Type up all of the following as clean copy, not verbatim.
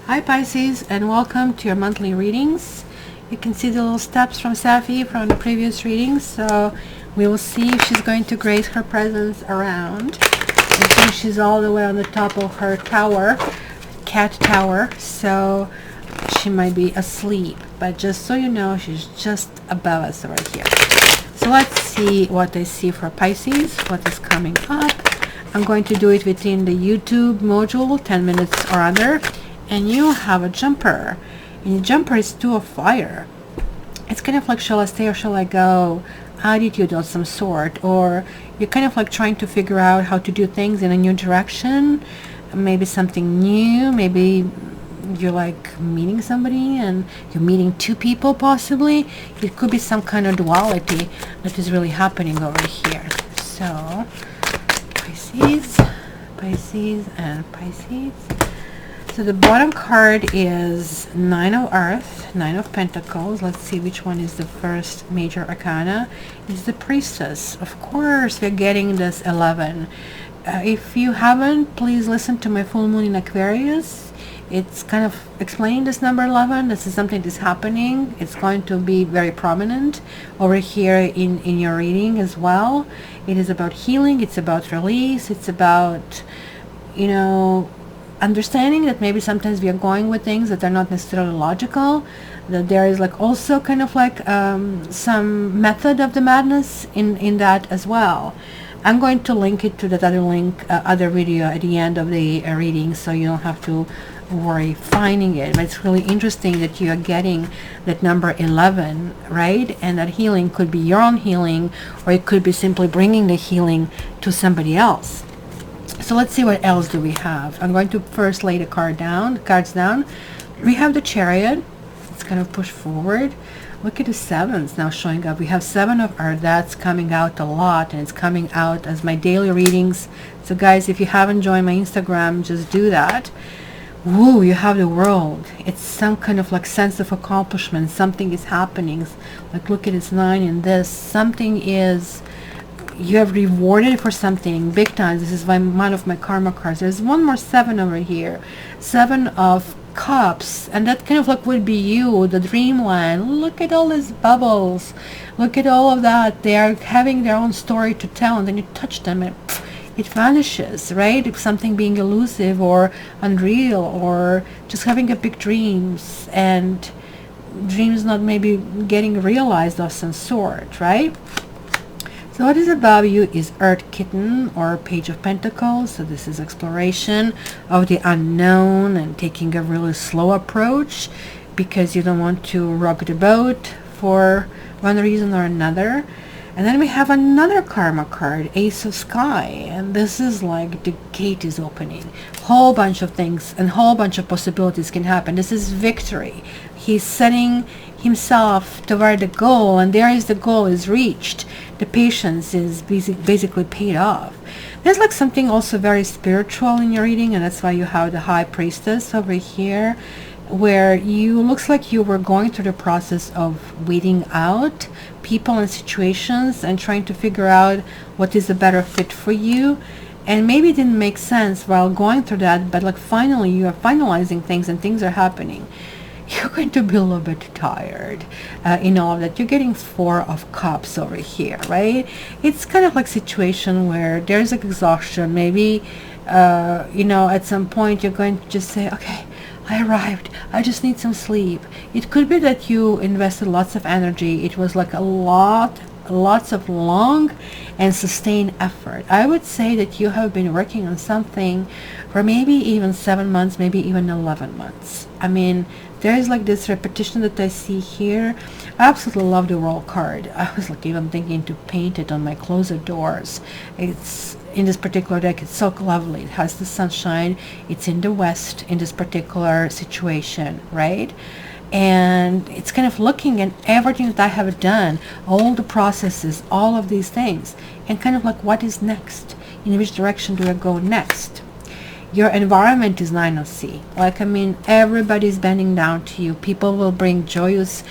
Hi Pisces, and welcome to your monthly readings. You can see the little steps from Safi from the previous readings, so we will see if she's going to grace her presence around. I think she's all the way on the top of her tower, cat tower, so she might be asleep, but just so you know, she's just above us right here. So let's see what I see for Pisces, what is coming up. I'm going to do it within the YouTube module, 10 minutes or under. And you have a jumper, and the jumper is 2 of fire. It's kind of like, shall I stay or shall I go attitude of some sort, or you're kind of like trying to figure out how to do things in a new direction, maybe something new, maybe you're like meeting somebody and you're meeting 2 people possibly. It could be some kind of duality that is really happening over here. So Pisces, and Pisces. So the bottom card is 9 of Earth, 9 of Pentacles. Let's see which one is the first major arcana. It's the Priestess. Of course, we're getting this 11. If you haven't, please listen to my full moon in Aquarius. It's kind of explaining this number 11. This is something that's happening. It's going to be very prominent over here in your reading as well. It is about healing. It's about release. It's about, you know, understanding that maybe sometimes we are going with things that are not necessarily logical, that there is like also kind of like some method of the madness in that as well. I'm going to link it to that other link, other video at the end of the reading, so you don't have to worry finding it. But it's really interesting that you are getting that number 11, right? And that healing could be your own healing, or it could be simply bringing the healing to somebody else. So let's see what else do we have. I'm going to first lay the cards down. We have the Chariot. It's kind of pushed forward. Look at the 7s now showing up. We have 7 of Earth. That's coming out a lot, and it's coming out as my daily readings. So guys, if you haven't joined my Instagram, just do that. Woo, you have the World. It's some kind of like sense of accomplishment. Something is happening. Like look at this 9 in this. Something is, you have rewarded for something big time. This is one of my karma cards. There's one more 7 over here, 7 of Cups, and that kind of like would be you, the dreamland. Look at all these bubbles, look at all of that. They are having their own story to tell, and then you touch them and it vanishes, right? If something being elusive or unreal, or just having a big dreams and dreams not maybe getting realized of some sort, right? So what is above you is Earth Kitten, or Page of Pentacles. So this is exploration of the unknown and taking a really slow approach because you don't want to rock the boat for one reason or another. And then we have another karma card, Ace of Sky, and this is like the gate is opening. Whole bunch of things and whole bunch of possibilities can happen. This is victory. He's setting himself toward the goal, and there is the goal is reached. The patience is basically paid off. There's like something also very spiritual in your reading, and that's why you have the High Priestess over here, where you looks like you were going through the process of weeding out people and situations and trying to figure out what is a better fit for you. And maybe it didn't make sense while going through that, but like finally you are finalizing things and things are happening. You're going to be a little bit tired in all of that. You're getting 4 of Cups over here, right? It's kind of like situation where there's like exhaustion. Maybe you know, at some point you're going to just say, okay, I arrived, I just need some sleep. It could be that you invested lots of energy. It was like lots of long and sustained effort. I would say that you have been working on something for maybe even 7 months, maybe even 11 months. I mean, there is like this repetition that I see here. I absolutely love the World card. I was like even thinking to paint it on my closet doors. It's in this particular deck, it's so lovely. It has the sunshine. It's in the west in this particular situation, right? And it's kind of looking at everything that I have done, all the processes, all of these things, and kind of like what is next? In which direction do I go next? your environment is 9 of C. Like, I mean, everybody's bending down to you. People will bring joyous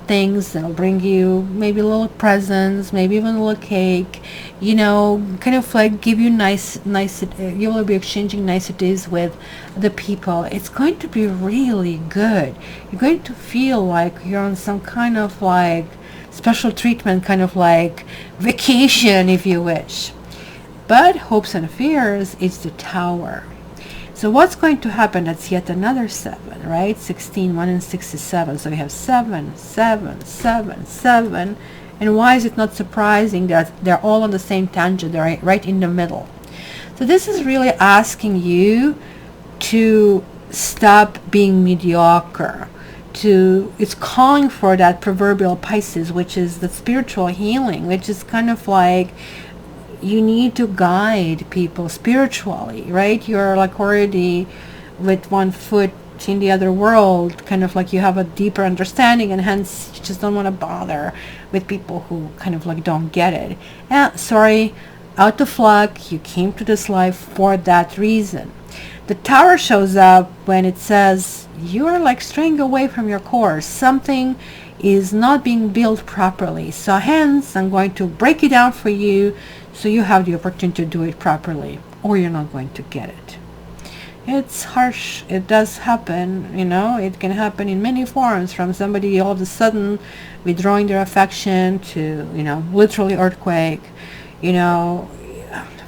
things. They'll bring you maybe little presents, maybe even a little cake, you know, kind of like give you nice, you will be exchanging niceties with the people. It's going to be really good. You're going to feel like you're on some kind of like special treatment, kind of like vacation, if you wish. But hopes and fears is the Tower. So what's going to happen? That's yet another 7, right? 16, 1 and 6 is 7. So we have 7, 7, 7, 7. And why is it not surprising that they're all on the same tangent? They're right in the middle. So this is really asking you to stop being mediocre. It's calling for that proverbial Pisces, which is the spiritual healing, which is kind of like, you need to guide people spiritually, right? You're like already with one foot in the other world, kind of like you have a deeper understanding, and hence you just don't want to bother with people who kind of like don't get it. Sorry, out of luck, you came to this life for that reason. The Tower shows up when it says you're like straying away from your course. Something is not being built properly. So hence, I'm going to break it down for you so you have the opportunity to do it properly, or you're not going to get it. It's harsh. It does happen, you know. It can happen in many forms, from somebody all of a sudden withdrawing their affection to, you know, literally earthquake, you know,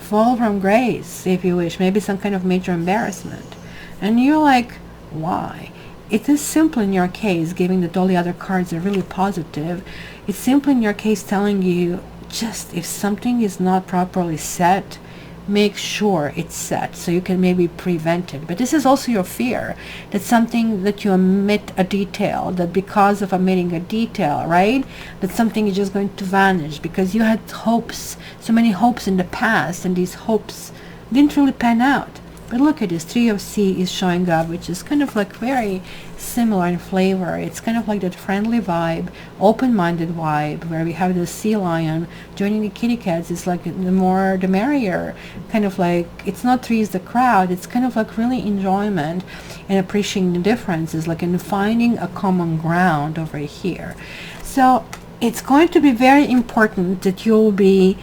fall from grace, if you wish, maybe some kind of major embarrassment. And you're like, why? It is simple in your case, given that all the other cards are really positive. It's simply in your case telling you, just if something is not properly set, make sure it's set so you can maybe prevent it. But this is also your fear, that something that you omit a detail, that because of omitting a detail, right, that something is just going to vanish because you had hopes, so many hopes in the past, and these hopes didn't really pan out. But look at this, 3 of C is showing up, which is kind of like very similar in flavor. It's kind of like that friendly vibe, open-minded vibe, where we have the sea lion joining the kitty cats. It's like the more the merrier, kind of like, it's not 3 is the crowd, it's kind of like really enjoyment and appreciating the differences, like in finding a common ground over here. So it's going to be very important that you'll be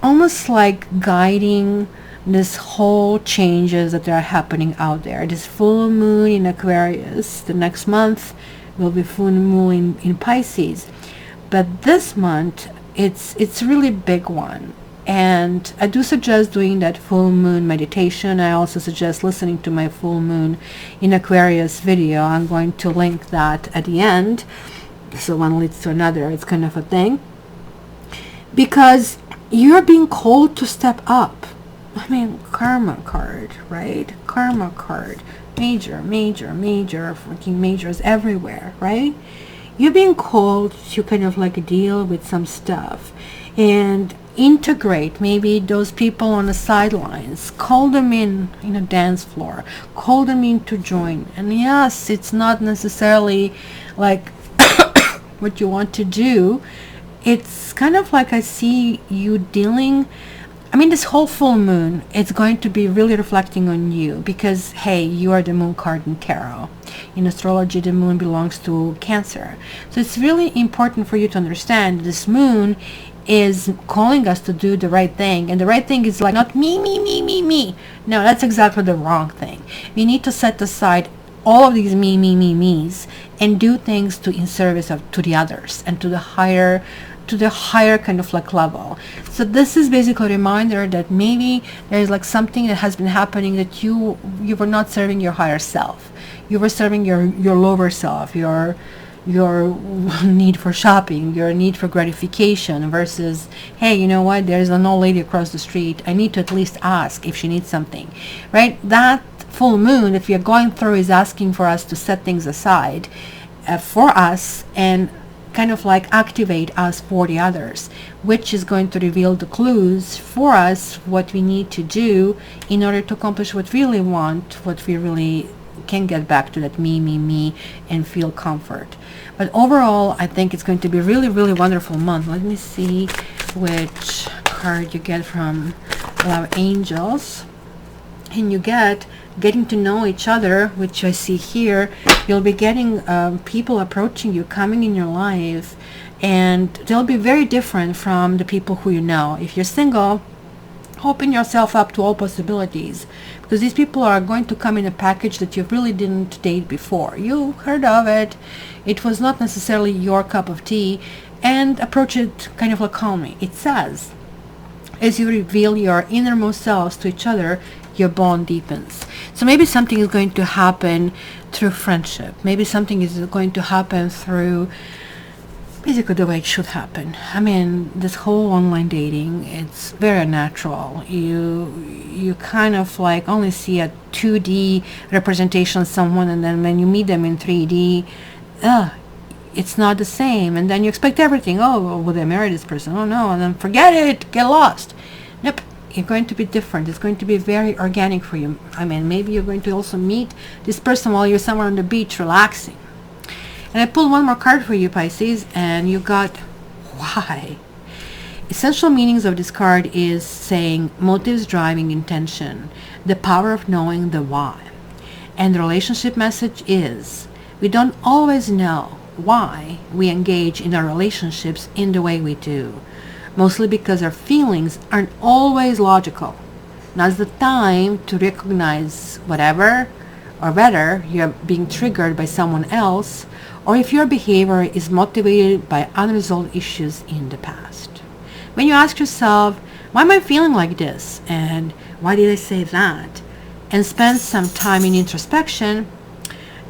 almost like guiding this whole changes that are happening out there. This full moon in Aquarius, the next month will be full moon in Pisces, but this month it's really big one, and I do suggest doing that full moon meditation. I also suggest listening to my full moon in Aquarius video. I'm going to link that at the end, so one leads to another. It's kind of a thing, because you're being called to step up. I mean, karma card, right? Karma card. Major, freaking majors everywhere, right? You're being called to kind of like deal with some stuff and integrate maybe those people on the sidelines. Call them in a dance floor. Call them in to join. And yes, it's not necessarily like what you want to do. It's kind of like I see you dealing, I mean, this whole full moon, it's going to be really reflecting on you, because, hey, you are the moon card in tarot. In astrology, the moon belongs to Cancer. So it's really important for you to understand this moon is calling us to do the right thing. And the right thing is like not me. No, that's exactly the wrong thing. We need to set aside all of these me's and do things in service to the others and to the higher kind of like level. So this is basically a reminder that maybe there's like something that has been happening, that you were not serving your higher self. You were serving your lower self, your need for shopping, your need for gratification, versus, hey, you know what, there's an old lady across the street, I need to at least ask if she needs something, right? That full moon that we are going through is asking for us to set things aside for us and kind of like activate us for the others, which is going to reveal the clues for us, what we need to do in order to accomplish what we really want, what we really can get back to that me and feel comfort. But overall, I think it's going to be a really, really wonderful month. Let me see which card you get from Love Angels. and you getting to know each other, which I see here. You'll be getting people approaching you, coming in your life, and they'll be very different from the people who you know. If you're single, open yourself up to all possibilities, because these people are going to come in a package that you really didn't date before. You heard of it, it was not necessarily your cup of tea, and approach it kind of like calmly. It says, as you reveal your innermost selves to each other, your bond deepens. So maybe something is going to happen through friendship. Maybe something is going to happen through basically the way it should happen. I mean, this whole online dating, it's very unnatural. You kind of like only see a 2D representation of someone, and then when you meet them in 3D, it's not the same. And then you expect everything. Oh, will they marry this person? Oh no, and then forget it, get lost. Nope, you're going to be different. It's going to be very organic for you. I mean, maybe you're going to also meet this person while you're somewhere on the beach relaxing. And I pulled one more card for you, Pisces, and you got why. Essential meanings of this card is saying motives driving intention, the power of knowing the why. And the relationship message is we don't always know why we engage in our relationships in the way we do, mostly because our feelings aren't always logical. Now's the time to recognize whatever, or whether you're being triggered by someone else, or if your behavior is motivated by unresolved issues in the past. When you ask yourself, why am I feeling like this? And why did I say that? And spend some time in introspection,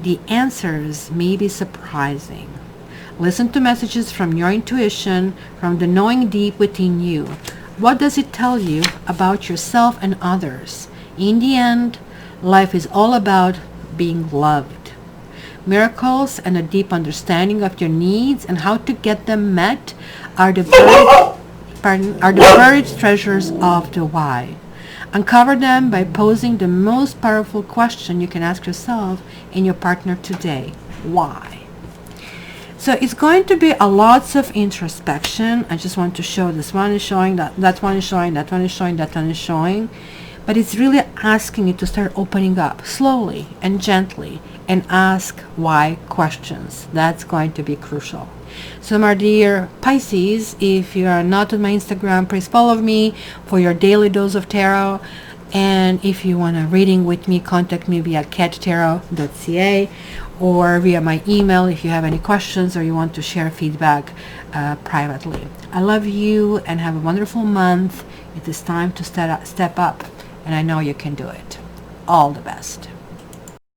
the answers may be surprising. Listen to messages from your intuition, from the knowing deep within you. What does it tell you about yourself and others? In the end, life is all about being loved. Miracles and a deep understanding of your needs and how to get them met are the buried treasures of the why. Uncover them by posing the most powerful question you can ask yourself and your partner today. Why? So it's going to be a lots of introspection. I just want to show this one is showing, that one is showing, that one is showing, that one is showing. But it's really asking you to start opening up slowly and gently and ask why questions. That's going to be crucial. So my dear Pisces, if you are not on my Instagram, please follow me for your daily dose of tarot. And if you want a reading with me, contact me via cattarot.ca or via my email if you have any questions or you want to share feedback privately. I love you and have a wonderful month. It is time to step up, and I know you can do it. All the best.